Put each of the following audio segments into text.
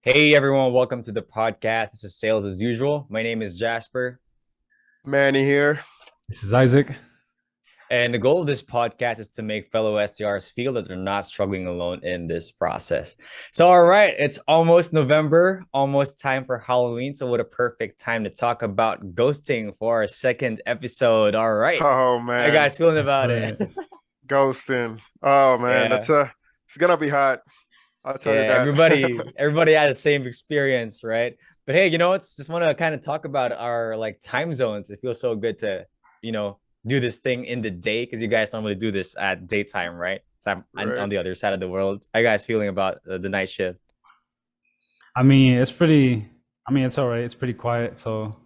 Hey everyone, welcome to the podcast. This is Sales as usual. My name is Jasper, Manny here. This is Isaac. and the goal of this podcast is to make fellow SDRs feel that they're not struggling alone in this process. So, all right, it's almost November, almost time for Halloween. So, what a perfect time to talk about ghosting for our second episode. All right, Oh how you man, guys feeling That's about it? right. ghosting. Oh man, Yeah. it's gonna be hot. I'll tell you Yeah, that. everybody had the same experience, right? But hey, it's just want to kind of talk about our like time zones. It feels so good to, you know, do this thing in the day because you guys normally do this at daytime, right? So I'm Right. on the other side of the world. How you guys feeling about the night shift? I mean, it's pretty. I mean, it's all right. It's pretty quiet. So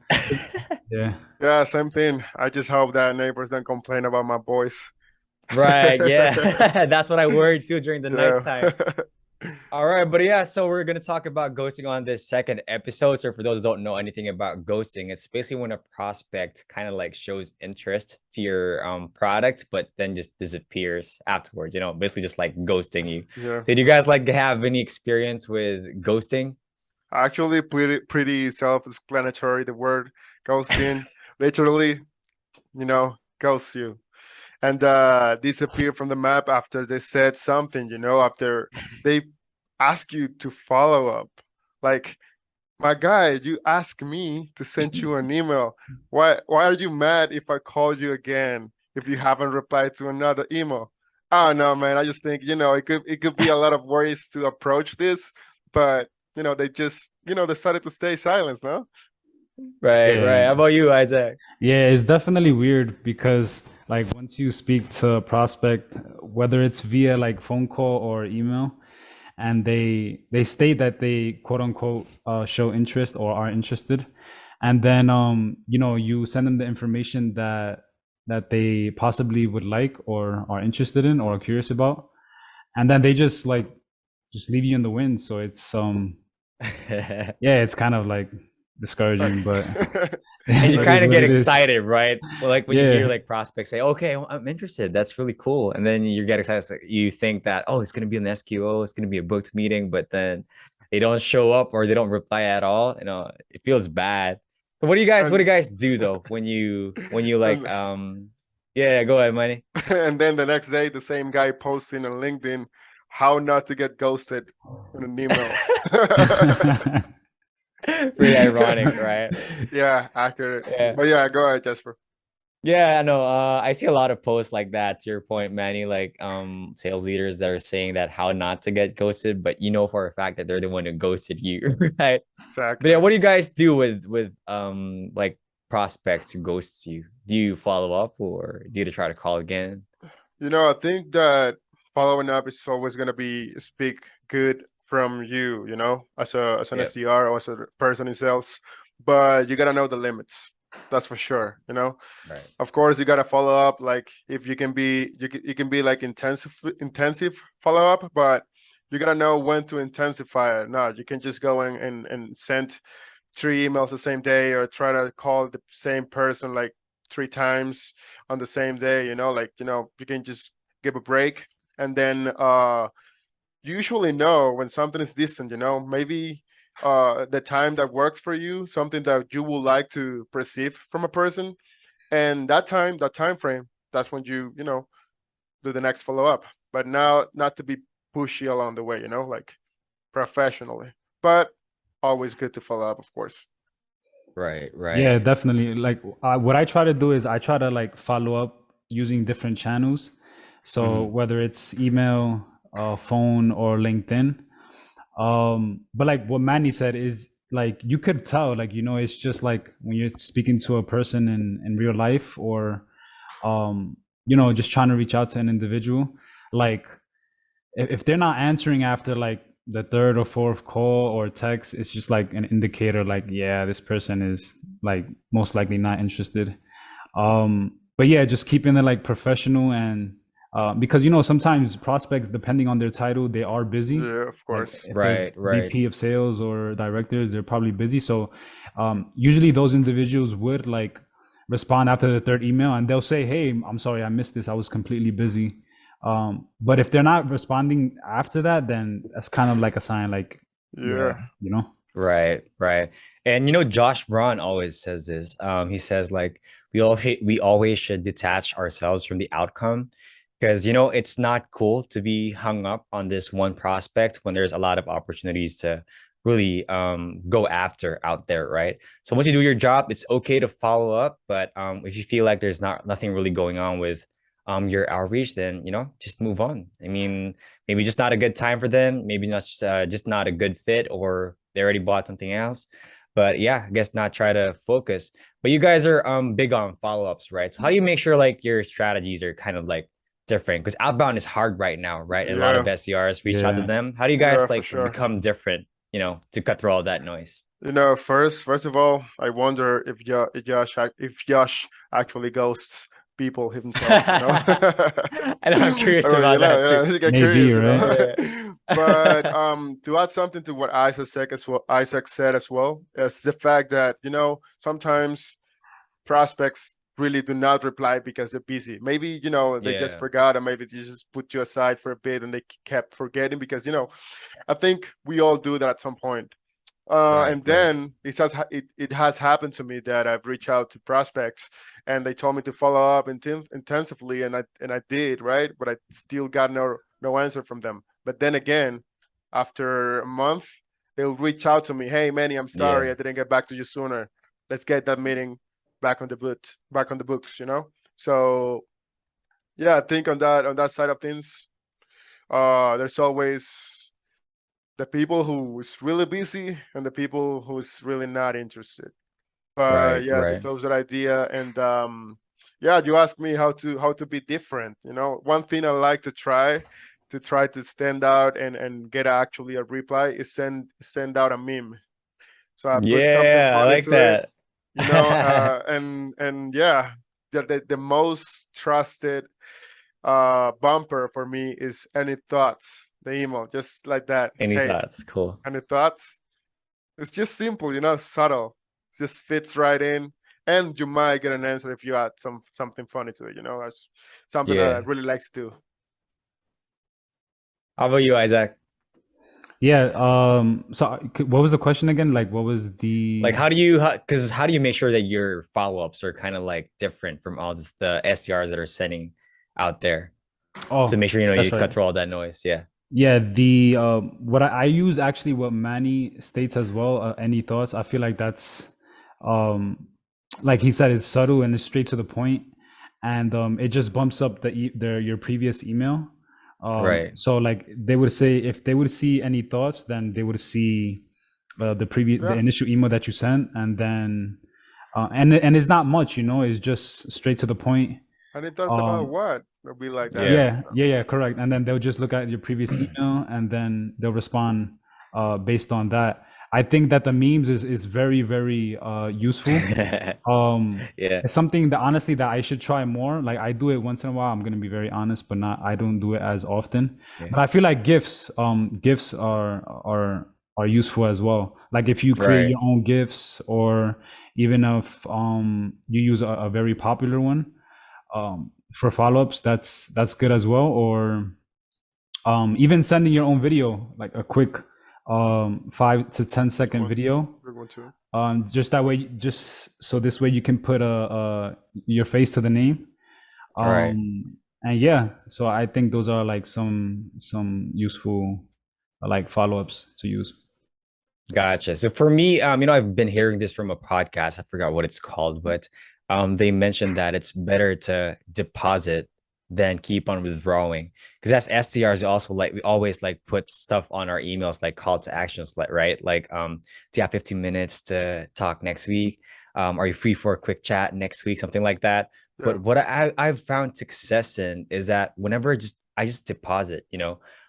yeah, Yeah, same thing. I just hope that neighbors don't complain about my voice. Right, yeah. That's what I worried too during the Yeah. nighttime. All right, but yeah, so we're gonna talk about ghosting on this second episode. So for those who don't know anything about ghosting, it's basically when a prospect kind of like shows interest to your product, but then just disappears afterwards. Basically just like ghosting you. Yeah. Did you guys like have any experience with ghosting? Actually, pretty self-explanatory. The word ghosting literally, ghosts you and disappear from the map after they said something, after they ask you to follow up. Like, my guy, you asked me to send you an email. Why are you mad if I call you again if you haven't replied to another email? Oh no, man. I just think, it could be a lot of ways to approach this, but they just, decided to stay silent, no? Right, right. yeah, How about you, Isaac? yeah. It's definitely weird because like once you speak to a prospect, whether it's via like phone call or email, and they state that they quote unquote show interest or are interested, and then you send them the information that they possibly would like or are interested in or are curious about, and then they just leave you in the wind. So it's yeah, it's kind of like discouraging, but And you it is kind of what get it is. excited, right? Well, like when you hear Yeah, like prospects say, "Okay, I'm interested. That's really cool," and then you get excited. You think that, "Oh, it's gonna be an SQO. It's gonna be a booked meeting," but then they don't show up or they don't reply at all. It feels bad. But what do and you guys do though when you like and yeah, go ahead, money. and then the next day the same guy posting on LinkedIn how not to get ghosted in an email. Pretty ironic, right? Yeah, accurate. Yeah. But yeah, go ahead, Jasper. Yeah, I know. I see a lot of posts like that to your point, Manny, like sales leaders that are saying that how not to get ghosted, but you know for a fact that they're the one who ghosted you, right? But yeah, Exactly. what do you guys do with like prospects who ghosts you? Do you follow up or do you try to call again? I think that following up is always gonna be speak good from you, as an Yep. SDR or as a person in sales, but you gotta know the limits. That's for sure. Right. Of course, you gotta follow up. Like if you can be like intensive follow up, but you gotta know when to intensify it. No, you can just go and send three emails the same day or try to call the same person like three times on the same day. You can just give a break and then you usually know when something is distant. Maybe the time that works for you, something that you would like to perceive from a person, and that time frame, that's when you do the next follow up. But now, not to be pushy along the way, like professionally, but always good to follow up, of course. Right, right. yeah, definitely. Like what I try to do is I try to like follow up using different channels. So Hmm. whether it's email, phone, or LinkedIn. But like what Manny said is like you could tell, like it's just like when you're speaking to a person in real life, or just trying to reach out to an individual. Like if they're not answering after like the third or fourth call or text, it's just like an indicator, like yeah, this person is like most likely not interested. But yeah, just keeping it like professional, and because sometimes prospects, depending on their title, they are busy. Yeah, of Like course. if they're Right, right. VP of sales or directors, they're probably busy. So usually those individuals would like respond after the third email, and they'll say, "Hey, I'm sorry, I missed this. I was completely busy." But if they're not responding after that, then that's kind of like a sign, like Yeah. you know. Right, right. And Josh Braun always says this. He says like we always should detach ourselves from the outcome because it's not cool to be hung up on this one prospect when there's a lot of opportunities to really go after out there, right? So once you do your job, it's okay to follow up, but if you feel like there's nothing really going on with your outreach, then just move on. I mean, maybe just not a good time for them, maybe not just not a good fit, or they already bought something else. But yeah, I guess not try to focus. But you guys are big on follow-ups, right? So how do you make sure like your strategies are kind of like different? Because outbound is hard right now, right? And a lot of Yeah. SDRs reach out to Yeah. them. How do you Yeah, guys for like sure. become different, to cut through all that noise? First of all, I wonder if Josh actually ghosts people himself, you know. And I'm curious about that too. I get Maybe, curious, you right? know. But Yeah. to add something to what Isaac said as well, is the fact that, sometimes prospects really do not reply because they're busy. Maybe, they just Yeah. forgot, or maybe they just put you aside for a bit and they kept forgetting because, I think we all do that at some point. Right, And right. then it has happened to me that I've reached out to prospects and they told me to follow up intensively, and I did, right, but I still got no answer from them. But then again, after a month, they'll reach out to me, hey Manny, I'm sorry Yeah. I didn't get back to you sooner. Let's get that meeting back on the books, So yeah, I think on that side of things, there's always the people who is really busy and the people who's really not interested. But Right, yeah, to right. close that idea, and yeah, you asked me how to be different. One thing I like to stand out and get actually a reply is send out a meme. So I put something Yeah, I funny like to it, that. and yeah, the most trusted bumper for me is any thoughts, the email, just like that. Any Hey, thoughts? Cool. any thoughts? It's just simple, subtle. It just fits right in, and you might get an answer if you add something funny to it. That's something that I Yeah. really like to do. How about you, Isaac? Yeah. So what was the question again? Like, what was Like, the? how do you make sure that your follow-ups are kind of like different from all the SDRs that are sending out there to Oh, make sure that's you right. cut through all that noise? Yeah. Yeah. The what I use actually what Manny states as well. Any thoughts? I feel like that's um like he said, it's subtle and it's straight to the point, and it just bumps up your previous email. Right. So like they would say if they would see any thoughts, then they would see the Yeah, initial email that you sent, and then and it's not much, it's just straight to the point. any thoughts about Um, what? It'll be like that. Yeah. yeah, correct. And then they'll just look at your previous email, and then they'll respond based on that. I think that the memes is very, very useful. Yeah. It's something that honestly that I should try more. Like I do it once in a while. I'm gonna be very honest, but not I don't do it as often. Yeah. But I feel like gifs are useful as well. Like if you create Right. your own gifs, or even if you use a very popular one for follow-ups, that's good as well. Or even sending your own video, like a quick 5 to 10 second One, video, big one too. just that way, just so this way you can put your face to the name. Right. And yeah, so I think those are like some useful like follow-ups to use. Gotcha. So for me, I've been hearing this from a podcast. I forgot what it's called, but they mentioned that it's better to deposit than keep on withdrawing. Because as SDRs, also like we always like put stuff on our emails like call to actions, like right? Like do you have 15 minutes to talk next week? Are you free for a quick chat next week? Something like that. Yeah, But what I've found success in is that whenever I just deposit,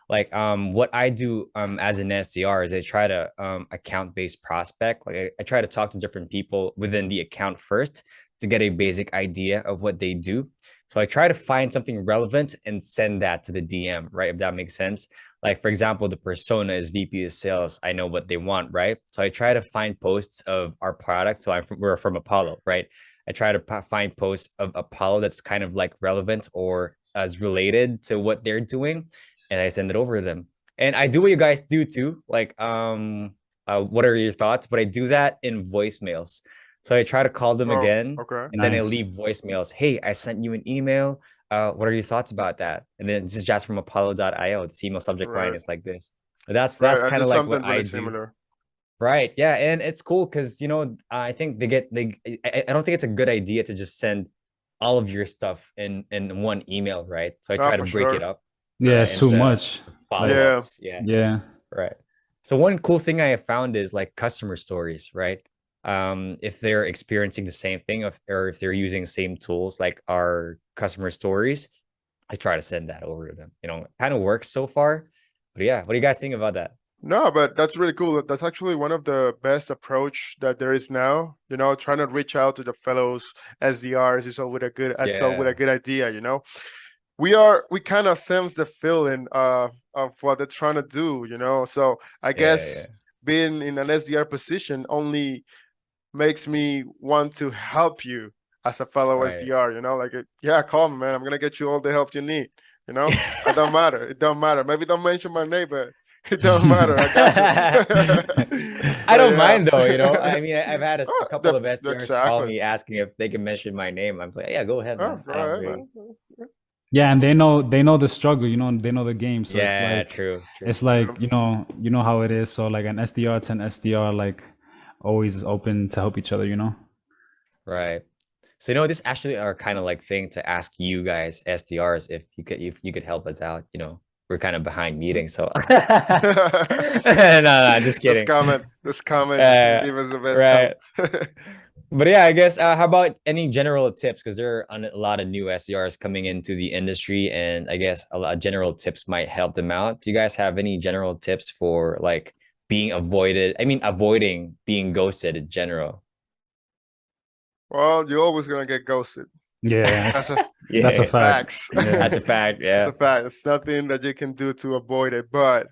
like what I do as an SDR is I try to account based prospect. Like I try to talk to different people within the account first to get a basic idea of what they do. So I try to find something relevant and send that to the DM, right? If that makes sense. Like for example, the persona is VP of sales. I know what they want, right? So I try to find posts of our product. So we're from Apollo, right? I try to find posts of Apollo that's kind of like relevant or as related to what they're doing, and I send it over to them. And I do what you guys do too. Like, what are your thoughts? But I do that in voicemails. So I try to call them Oh, again, okay. and then I Nice. leave voicemails. Hey, I sent you an email. What are your thoughts about that? And then this is just from Apollo.io. The email subject line Right. is like this. But that's Right. I kind do of like what something I really do. similar. Right. Yeah. And it's cool because, I think I don't think it's a good idea to just send all of your stuff in one email, right? So I Oh, try to for break it sure. up Yeah, right it's too into much. Like, follow-ups. Yeah. yeah. Right. So one cool thing I have found is like customer stories, right? If they're experiencing the same thing or if they're using the same tools like our customer stories, I try to send that over to them. It kind of works so far. But yeah, what do you guys think about that? No, but that's really cool. That's actually one of the best approach that there is now. Trying to reach out to the fellows SDRs is always a good, idea. We kind of sense the feeling of what they're trying to do. So I Yeah. guess being in an SDR position only makes me want to help you as a fellow Right. SDR. Like, yeah, call me, man. I'm gonna get you all the help you need. It don't matter. It don't matter. Maybe don't mention my name, but it don't matter. I got you. I But don't yeah. mind though, I mean, I've had a Oh, couple of SDRs call exactly. me asking if they can mention my name. I'm like, yeah, go ahead, Oh, man. go I don't ahead, really. man. Yeah, and they know the struggle, they know the game. So it's Yeah, like true. it's like, Yeah. you know how it is. So like an SDR to an SDR, like always open to help each other. Right. So this actually are kind of like thing to ask you guys SDRs if you could help us out. We're kind of behind meeting, so no, just This kidding. comment, you can give us the best Right. help. But yeah, I guess how about any general tips? Because there are a lot of new SDRs coming into the industry, and I guess a lot of general tips might help them out. Do you guys have any general tips for like avoiding being ghosted in general? Well, you're always gonna get ghosted. Yeah, That's a that's a Yeah, fact. facts. Yeah. that's a fact. That's Yeah. a fact. It's nothing that you can do to avoid it. But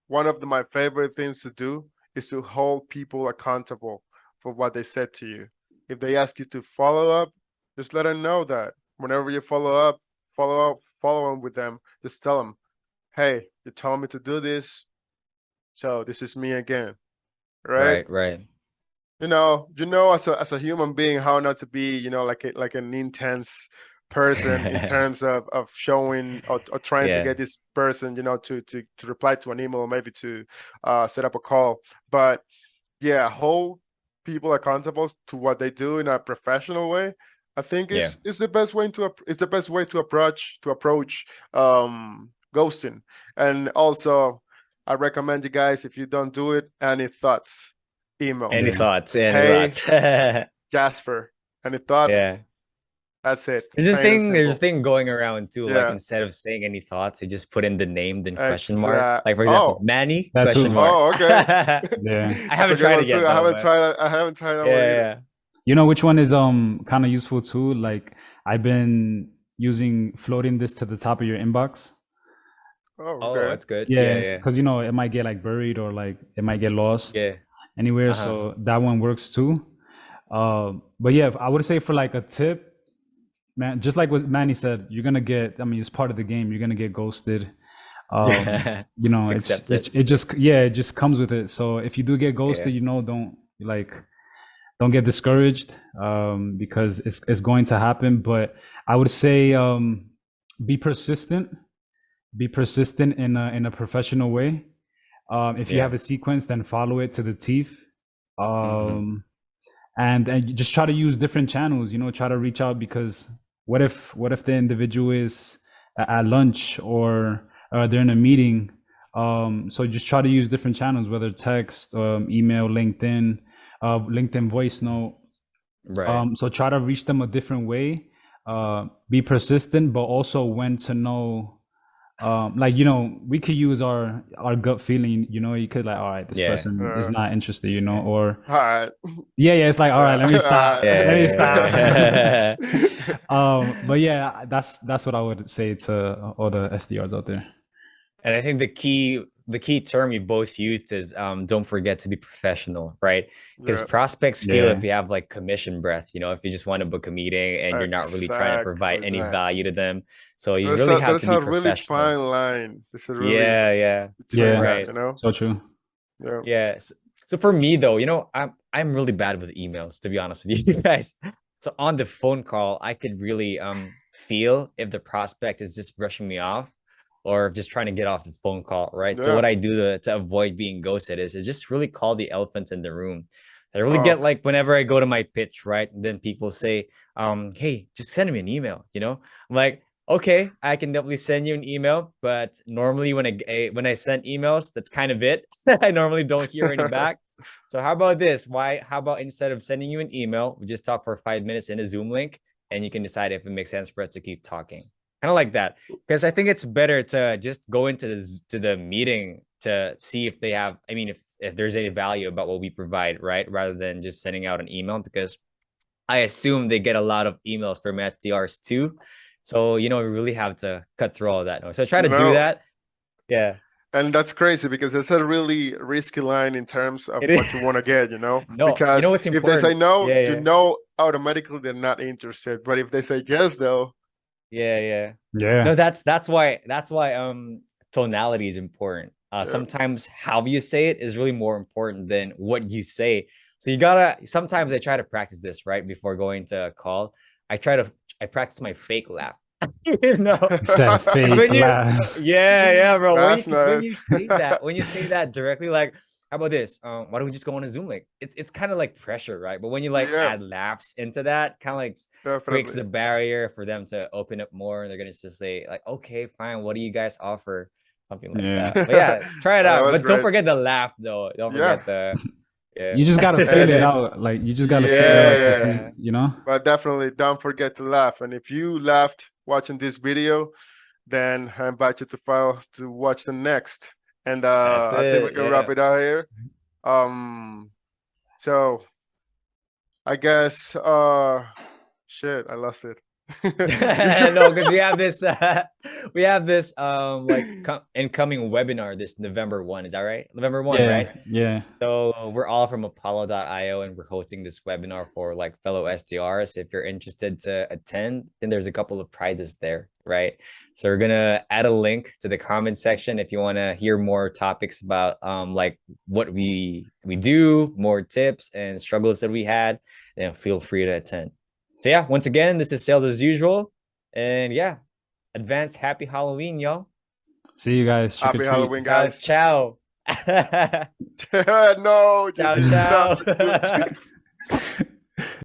one of my favorite things to do is to hold people accountable for what they said to you. If they ask you to follow up, just let them know that whenever you follow up with them, just tell them, hey, you told me to do this, so this is me again. Right? Right. As a human being, how not to be, like an intense person in terms of showing or trying to Yeah. get this person, to reply to an email or maybe to set up a call. But yeah, hold people accountable to what they do in a professional way. I think Yeah. is the best way to approach ghosting. And also, I recommend you guys, if you don't do it, any thoughts, email. Any Yeah. thoughts? Any Hey, thoughts? Jasper, any thoughts? Yeah. That's it. There's this Plain and thing, there's this simple. thing going around too. Like Yeah, instead of saying any thoughts, you just put in the name, then question mark. exact. Like for example, Oh, Manny That question too. mark. oh, okay. Yeah. I That's a haven't good tried one it yet too. I though, haven't but tried that. I haven't tried that one yeah, either. yeah. You know which one is kind of useful too? Like I've been using floating this to the top of your inbox. Oh, Oh, okay. that's good. Yes, Yeah. because it might get like buried or like it might get lost Yeah. anywhere. Uh-huh. So that one works too. But yeah, I would say for like a tip, man, just like what Manny said, you're gonna get. I mean, it's part of the game. You're gonna get ghosted. Yeah. Just accept it. It just comes with it. So if you do get ghosted, Yeah. don't get discouraged, because it's going to happen. But I would say be persistent. Be persistent in a professional way. If you Yeah. have a sequence, then follow it to the teeth. Mhm. And you just try to use different channels. Try to reach out, because what if the individual is at lunch or they're in a meeting. So just try to use different channels, whether text, email, LinkedIn voice note. Right. So try to reach them a different way. Be persistent, but also when to know. We could use our gut feeling. You could like, all right, this Yeah. person is not interested. Or All right. yeah, it's like, all right, let me stop. Let me stop. Yeah. But yeah, that's what I would say to all the SDRs out there. And I think the key term you both used is don't forget to be professional, right? Because Yeah, prospects feel if Yeah. you have like commission breath, if you just want to book a meeting and you're not really trying to provide exactly any that. value to them. So you really have There's to be a really professional. fine line. There's a really Yeah, yeah, between Yeah. that, right. So true. Yeah. Yes. So for me though, I'm really bad with emails, to be honest with you guys. So on the phone call, I could really feel if the prospect is just brushing me off or just trying to get off the phone call, right? So Yeah. what I do to avoid being ghosted is just really call the elephant in the room. I really Oh, get like whenever I go to my pitch, right? Then people say, hey, just send me an email. I'm like, okay, I can definitely send you an email, but normally when I send emails, that's kind of it. I normally don't hear any back. So how about this? How about instead of sending you an email, we just talk for 5 minutes in a Zoom link and you can decide if it makes sense for us to keep talking. Kind of like that. Because I think it's better to just go into the meeting to see if they have, I mean, if there's any value about what we provide, right? Rather than just sending out an email, because I assume they get a lot of emails from SDRs too. So, we really have to cut through all that. So I try to do no, that. Yeah, and that's crazy because it's a really risky line in terms of it is. what you want to get, No, because what's if they say important? no, Yeah, you yeah, know automatically they're not interested. But if they say yes, though, yeah, yeah. Yeah. No, that's why tonality is important. yeah, Sometimes how you say it is really more important than what you say. So you gotta sometimes I try to practice this right before going to a call. I practice my fake laugh. You know, Said because fake when you laugh. yeah, bro. that's Because when nice. you say that, directly, like, how about this? Why don't we just go on a Zoom link? It's kind of like pressure, right? But when you like Yeah, add laughs into that, kind of like breaks definitely. the barrier for them to open up more, and they're gonna just say like, okay, fine, what do you guys offer? Something like Yeah. that. But yeah, try it That out. was But don't great. forget the laugh though. Don't Yeah, forget the yeah. You just gotta feel it and out. Like you just gotta feel it out to see, yeah, Yeah. but definitely don't forget to laugh. And if you laughed watching this video, then I invite you to file to watch the next. And That's I think we it. can wrap Yeah. it out here. So I guess shit, I lost it. No, because we have this like incoming webinar this November 1. Is that right? November 1, right? yeah, yeah. So we're all from Apollo.io and we're hosting this webinar for like fellow SDRs. If you're interested to attend, then there's a couple of prizes there, right? So we're gonna add a link to the comment section if you want to hear more topics about like what we do, more tips and struggles that we had, then feel free to attend. So yeah, once again, this is Sales as Usual. And yeah, advance happy Halloween, y'all. See you guys. Trick or Happy treat. Halloween, Ciao, guys. ciao. No, you Ciao, did not. ciao.